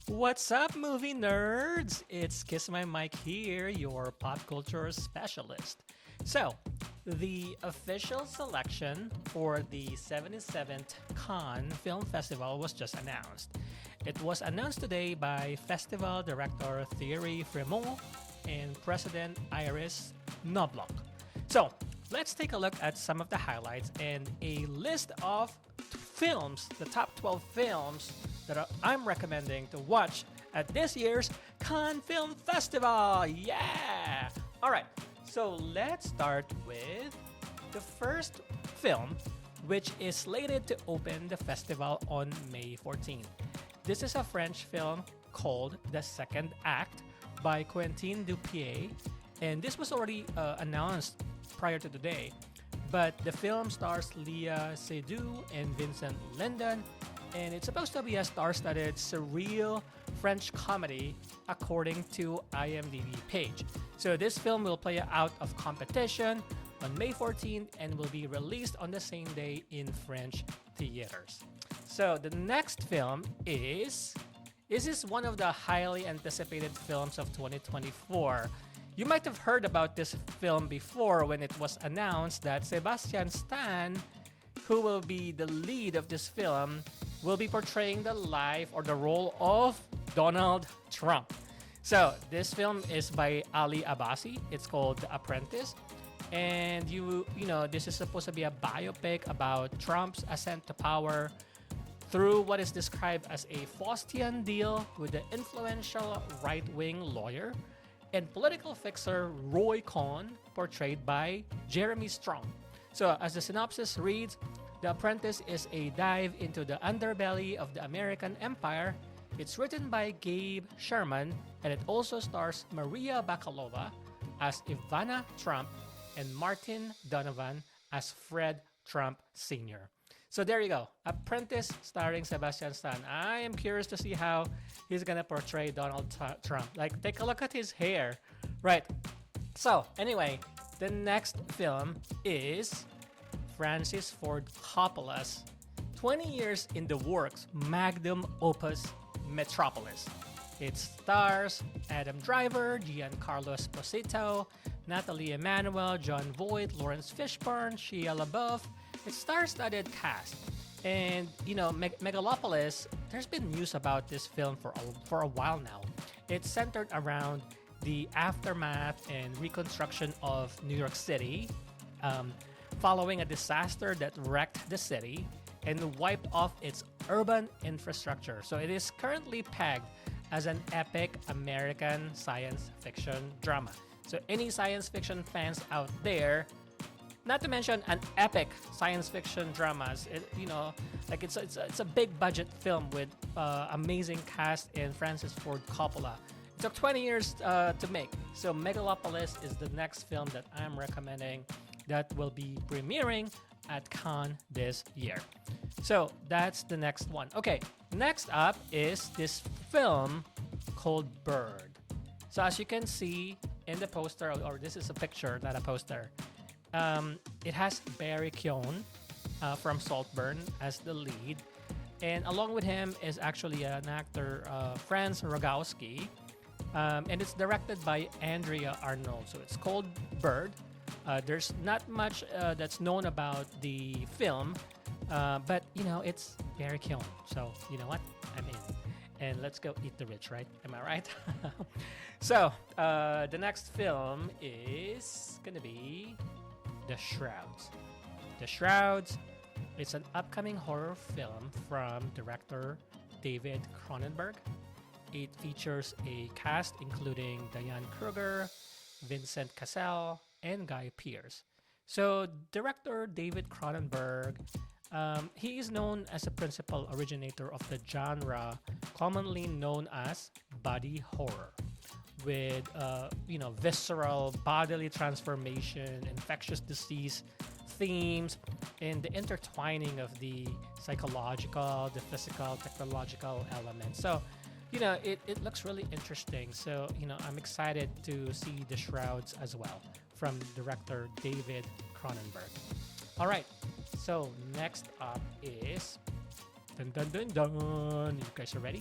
What's up, movie nerds? It's Kiss My Mic here, your pop culture specialist. So, the official selection for the 77th Cannes Film Festival was just announced. It was announced today by festival director Thierry Frémaux and president Iris Knobloch. So, let's take a look at some of the highlights and a list of films, the top 12 films that I'm recommending to watch at this year's Cannes Film Festival. Yeah! Alright, so let's start with the first film, which is slated to open the festival on May 14th. This is a French film called The Second Act by Quentin Dupieux, and this was already announced prior to today. But the film stars Léa Seydoux and Vincent Lindon, and it's supposed to be a star-studded, surreal French comedy according to IMDb page. So this film will play out of competition on May 14th and will be released on the same day in French theaters. So the next film is one of the highly anticipated films of 2024. You might have heard about this film before when it was announced that Sebastian Stan, who will be the lead of this film, will be portraying the life or the role of Donald Trump. So this film is by Ali Abbasi. It's called The Apprentice. And you know, this is supposed to be a biopic about Trump's ascent to power through what is described as a Faustian deal with the influential right-wing lawyer and political fixer Roy Cohn, portrayed by Jeremy Strong. So as the synopsis reads, The Apprentice is a dive into the underbelly of the American empire. It's written by Gabe Sherman, and it also stars Maria Bakalova as Ivana Trump and Martin Donovan as Fred Trump Sr. So there you go, Apprentice starring Sebastian Stan. I am curious to see how he's gonna portray Donald Trump. Like, take a look at his hair. Right. So anyway, the next film is Francis Ford Coppola's 20 years in the works magnum opus Metropolis. It stars Adam Driver, Giancarlo Esposito, Natalie Emmanuel, John Voight, Lawrence Fishburne, Shia LaBeouf. It's star-studded cast. And, you know, Megalopolis, there's been news about this film for a while now. It's centered around the aftermath and reconstruction of New York City, following a disaster that wrecked the city and wiped off its urban infrastructure. So it is currently pegged as an epic American science fiction drama. So any science fiction fans out there, not to mention an epic science fiction dramas, it's a big budget film with amazing cast and Francis Ford Coppola. It took 20 years to make. So Megalopolis is the next film that I'm recommending that will be premiering at Cannes this year. So that's the next one. Okay, next up is this film called Bird. So as you can see in the poster, or this is a picture, not a poster, it has Barry Keoghan from Saltburn as the lead. And along with him is actually an actor, Franz Rogowski. And it's directed by Andrea Arnold. So it's called Bird. There's not much that's known about the film, but you know, it's Barry Keoghan. So you know what? I'm in. And let's go eat the rich, right? Am I right? So the next film is gonna be The Shrouds. The Shrouds. It's an upcoming horror film from director David Cronenberg. It features a cast including Diane Kruger, Vincent Cassel, and Guy Pearce. So director David Cronenberg, he is known as a principal originator of the genre commonly known as body horror, with visceral bodily transformation, infectious disease themes, and the intertwining of the psychological, the physical, technological elements. So it looks really interesting. So I'm excited to see The Shrouds as well from director David Cronenberg. All right, so next up is dun dun dun dun. You guys are ready?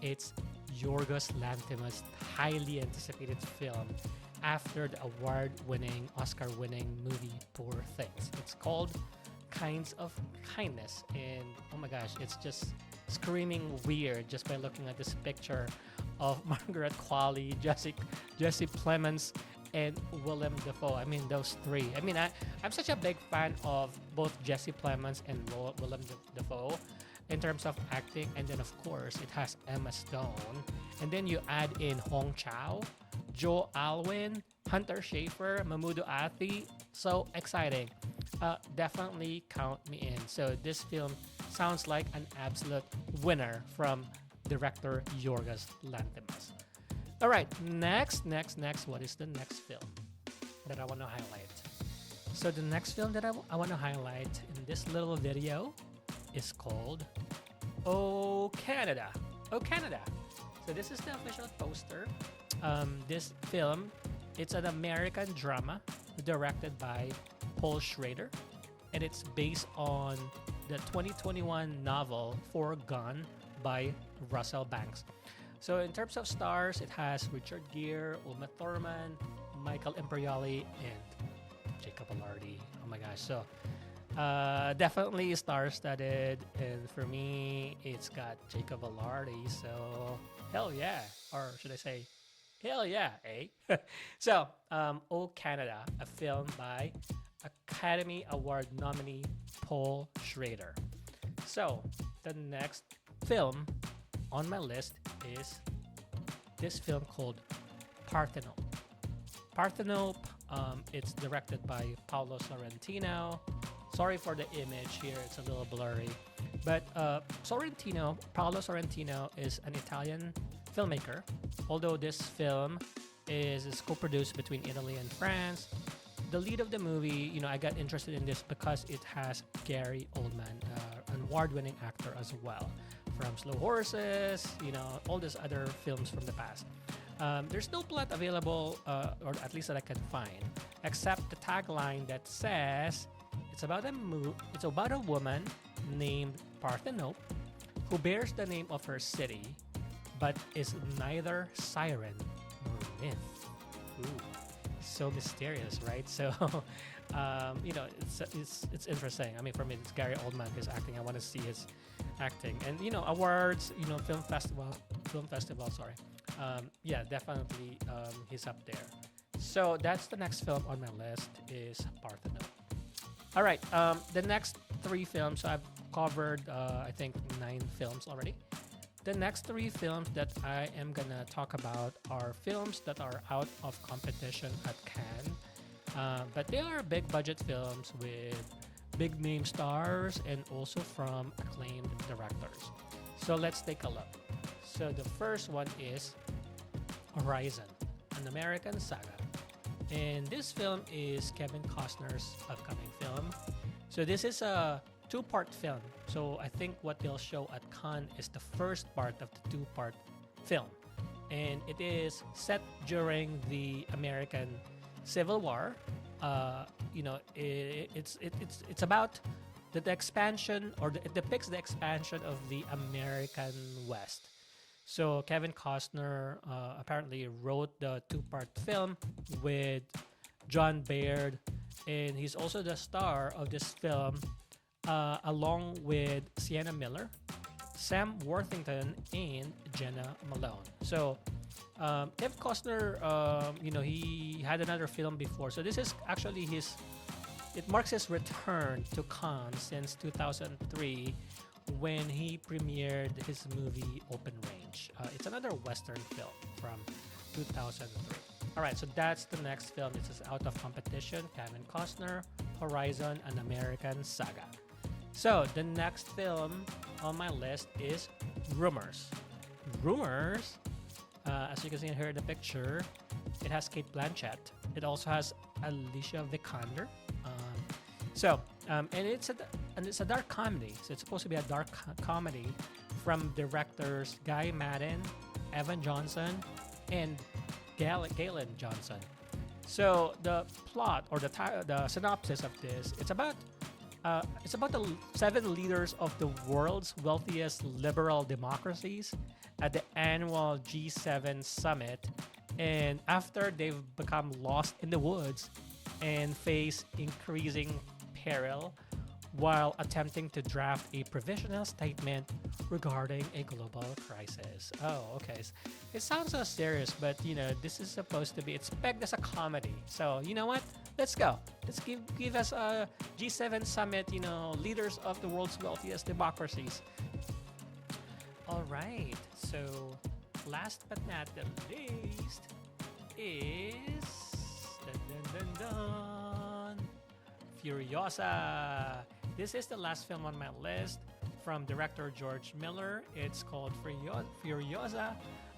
It's Yorgos Lanthimos' highly anticipated film after the award-winning, Oscar-winning movie Poor Things. It's called Kinds of Kindness, and oh my gosh, it's just screaming weird just by looking at this picture of Margaret Qualley, Jesse Plemons, and Willem Dafoe. I mean, those three. I mean, I'm such a big fan of both Jesse Plemons and Willem Dafoe in terms of acting, and then of course it has Emma Stone, and then you add in Hong Chow, Joe Alwyn, Hunter Schafer, Mahmoud Athi. So exciting. Definitely count me in. So this film sounds like an absolute winner from director Yorgos Lanthimos. All right, next. What is the next film that I want to highlight? So the next film that I want to highlight in this little video is called Oh Canada. Oh Canada. So this is the official poster. This film, it's an American drama directed by Paul Schrader, and it's based on the 2021 novel For Gone by Russell Banks. So in terms of stars, it has Richard Gere, Uma Thurman, Michael Imperioli, and Jacob Elordi. Oh my gosh. So definitely star-studded, and for me, it's got Jacob Elordi. So hell yeah, or should I say, hell yeah, eh? So, Oh Canada, a film by Academy Award nominee Paul Schrader. So the next film on my list is this film called Parthenope. Parthenope, it's directed by Paolo Sorrentino. Sorry for the image here, it's a little blurry. But Paolo Sorrentino is an Italian filmmaker, although this film is co-produced between Italy and France. The lead of the movie, I got interested in this because it has Gary Oldman, an award-winning actor as well, from Slow Horses, all these other films from the past. There's no plot available, or at least that I can find, except the tagline that says it's about a woman named Parthenope who bears the name of her city, but is neither siren nor myth. Ooh, so mysterious, right? So, it's interesting. I mean, for me, it's Gary Oldman, his acting. I want to see his acting, and awards, film festival. Sorry, yeah, definitely, he's up there. So that's the next film on my list is Parthenope. All right, the next three films. So I've covered, I think, 9 films already. The next 3 films that I am gonna talk about are films that are out of competition at Cannes, but they are big budget films with big name stars and also from acclaimed directors. So let's take a look. So the first one is Horizon, an American saga. And this film is Kevin Costner's upcoming film. So this is a 2-part film. So I think what they'll show at Cannes is the first part of the 2-part film. And it is set during the American Civil War. It's about the expansion, or it depicts the expansion of the American West. So Kevin Costner apparently wrote the 2-part film with John Baird, and he's also the star of this film, along with Sienna Miller, Sam Worthington, and Jenna Malone. So Kev Costner, he had another film before. So this is actually it marks his return to Cannes since 2003 when he premiered his movie Open Range. It's another Western film from 2003. All right, so that's the next film. This is out of competition. Kevin Costner, Horizon, an American saga. So the next film on my list is Rumors. Rumors, as you can see here in the picture, it has Cate Blanchett. It also has Alicia Vikander. And it's a dark comedy. So it's supposed to be a dark comedy from directors Guy Maddin, Evan Johnson, and Galen Johnson. So the plot, or the synopsis of this, it's about It's about the seven leaders of the world's wealthiest liberal democracies at the annual G7 summit. And after they've become lost in the woods and face increasing peril while attempting to draft a provisional statement regarding a global crisis. Oh, okay. It sounds so serious, but this is supposed to be, it's pegged as a comedy. So, you know what? Let's go. Let's give us a G7 summit, leaders of the world's wealthiest democracies. All right. So, last but not the least is dun, dun, dun, dun, Furiosa. This is the last film on my list from director George Miller. It's called Furiosa,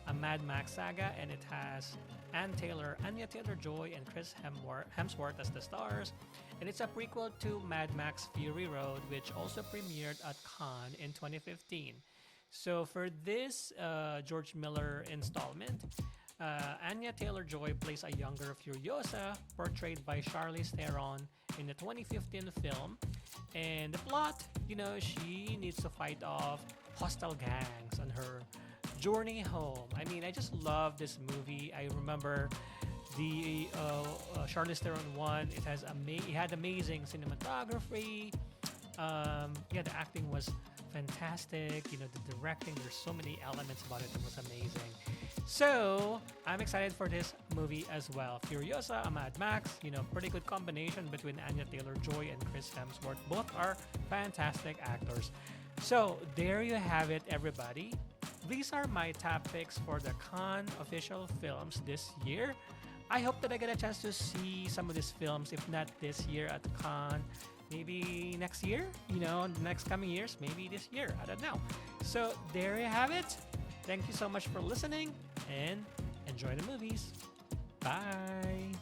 a Mad Max saga, and it has Anya Taylor-Joy, and Chris Hemsworth as the stars. And it's a prequel to Mad Max Fury Road, which also premiered at Cannes in 2015. So for this George Miller installment, Anya Taylor-Joy plays a younger Furiosa, portrayed by Charlize Theron in the 2015 film. And the plot, she needs to fight off hostile gangs on her journey home. I mean, I just love this movie. I remember the Charlize Theron one. It had amazing cinematography. The acting was fantastic. The directing, there's so many elements about it that was amazing. So I'm excited for this movie as well. Furiosa, a Mad Max, pretty good combination between Anya Taylor-Joy and Chris Hemsworth. Both are fantastic actors. So there you have it, everybody. These are my top picks for the Cannes official films this year. I hope that I get a chance to see some of these films, if not this year at Cannes, maybe next year, the next coming years, maybe this year, I don't know. So there you have it. Thank you so much for listening and enjoy the movies. Bye.